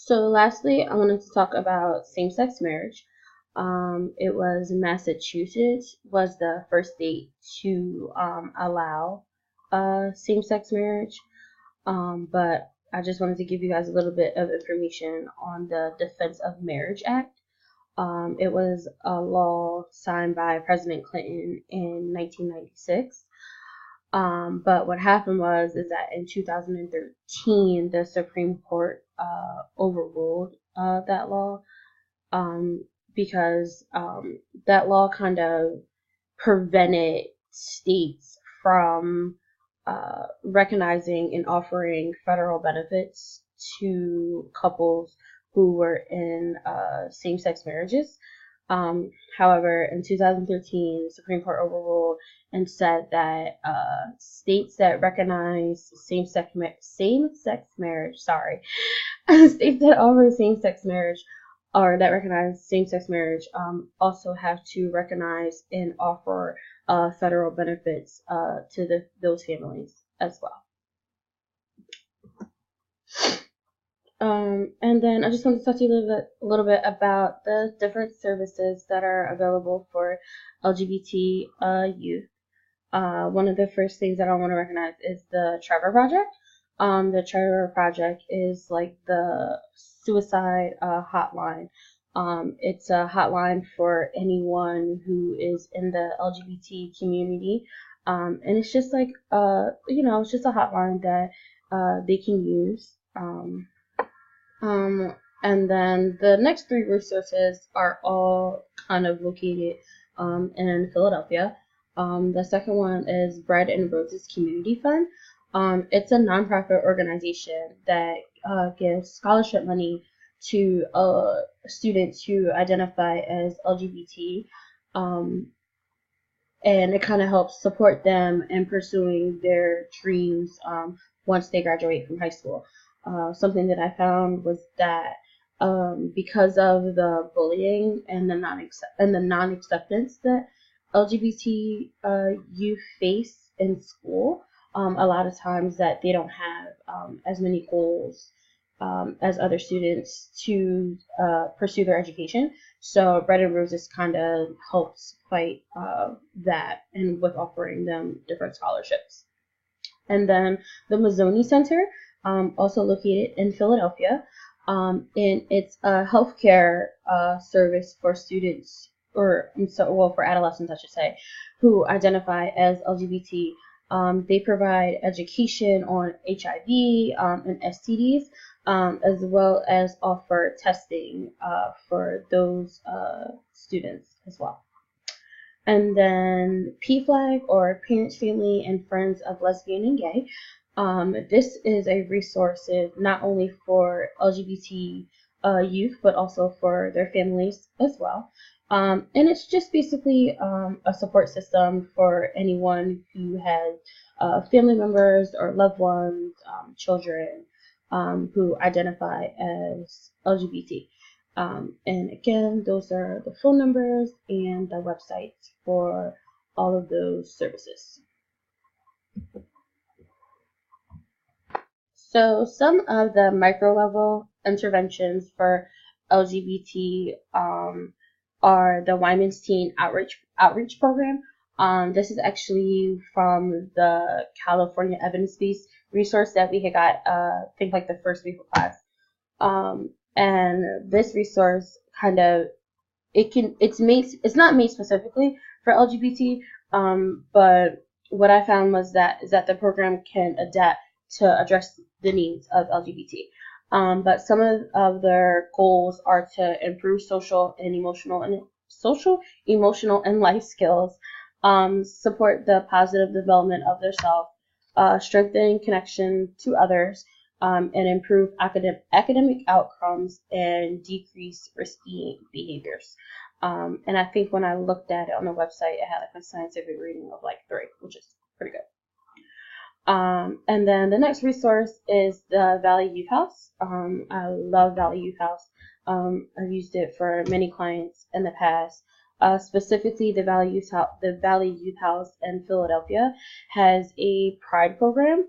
So lastly, I wanted to talk about same-sex marriage. It was Massachusetts was the first state to allow same-sex marriage. But I just wanted to give you guys a little bit of information on the Defense of Marriage Act. It was a law signed by President Clinton in 1996. But what happened was is that in 2013, the Supreme Court overruled that law um, because that law kind of prevented states from recognizing and offering federal benefits to couples who were in same-sex marriages. However, in 2013, the Supreme Court overruled and said that states that recognize same-sex marriage, sorry, states that offer same-sex marriage or that recognize same-sex marriage also have to recognize and offer federal benefits to those families as well. And then I just want to talk to you a little bit about the different services that are available for LGBT youth. One of the first things that I want to recognize is the Trevor Project. The Trevor Project is like the suicide hotline. It's a hotline for anyone who is in the LGBT community. And it's just like, it's just a hotline that they can use. And then the next three resources are all kind of located in Philadelphia. The second one is Bread and Roses Community Fund. It's a nonprofit organization that gives scholarship money to students who identify as LGBT, and it kind of helps support them in pursuing their dreams once they graduate from high school. Something that I found was that because of the bullying and the non-acceptance that LGBT youth face in school, a lot of times that they don't have as many goals as other students to pursue their education. So Bread and Roses kind of helps fight that and with offering them different scholarships. And then the Mazzoni Center, also located in Philadelphia, and it's a healthcare service for students, for adolescents, I should say, who identify as LGBT. They provide education on HIV and STDs, as well as offer testing for those students as well. And then PFLAG, or Parents, Family, and Friends of Lesbian and Gay. This is a resource not only for LGBT youth, but also for their families as well. And it's just basically a support system for anyone who has family members or loved ones, children who identify as LGBT. And again, those are the phone numbers and the websites for all of those services. So some of the micro level interventions for LGBT are the Wyman's Teen Outreach Program. This is actually from the California Evidence-Based resource that we had got, I think like the first week of class. And this resource kind of, it's not made specifically for LGBT, but what I found was that the program can adapt to address the needs of LGBT. But some of their goals are to improve social, emotional, and life skills, support the positive development of their self, strengthen connection to others, and improve academic outcomes and decrease risky behaviors. And I think when I looked at it on the website, it had like a scientific rating of like 3, which is pretty good. And then the next resource is the Valley Youth House. I love Valley Youth House. I've used it for many clients in the past. Specifically, the Valley Youth House in Philadelphia has a Pride program.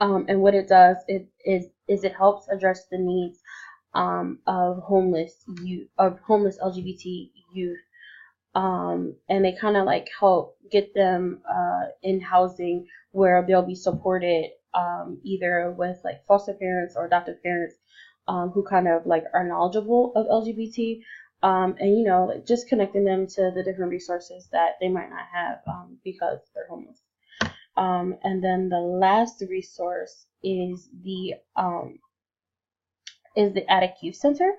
And what it does is it helps address the needs of homeless youth, of homeless LGBT youth. And they kind of like help get them in housing where they'll be supported either with like foster parents or adoptive parents who kind of like are knowledgeable of LGBT, and like just connecting them to the different resources that they might not have because they're homeless. And then the last resource is the Attic Youth Center.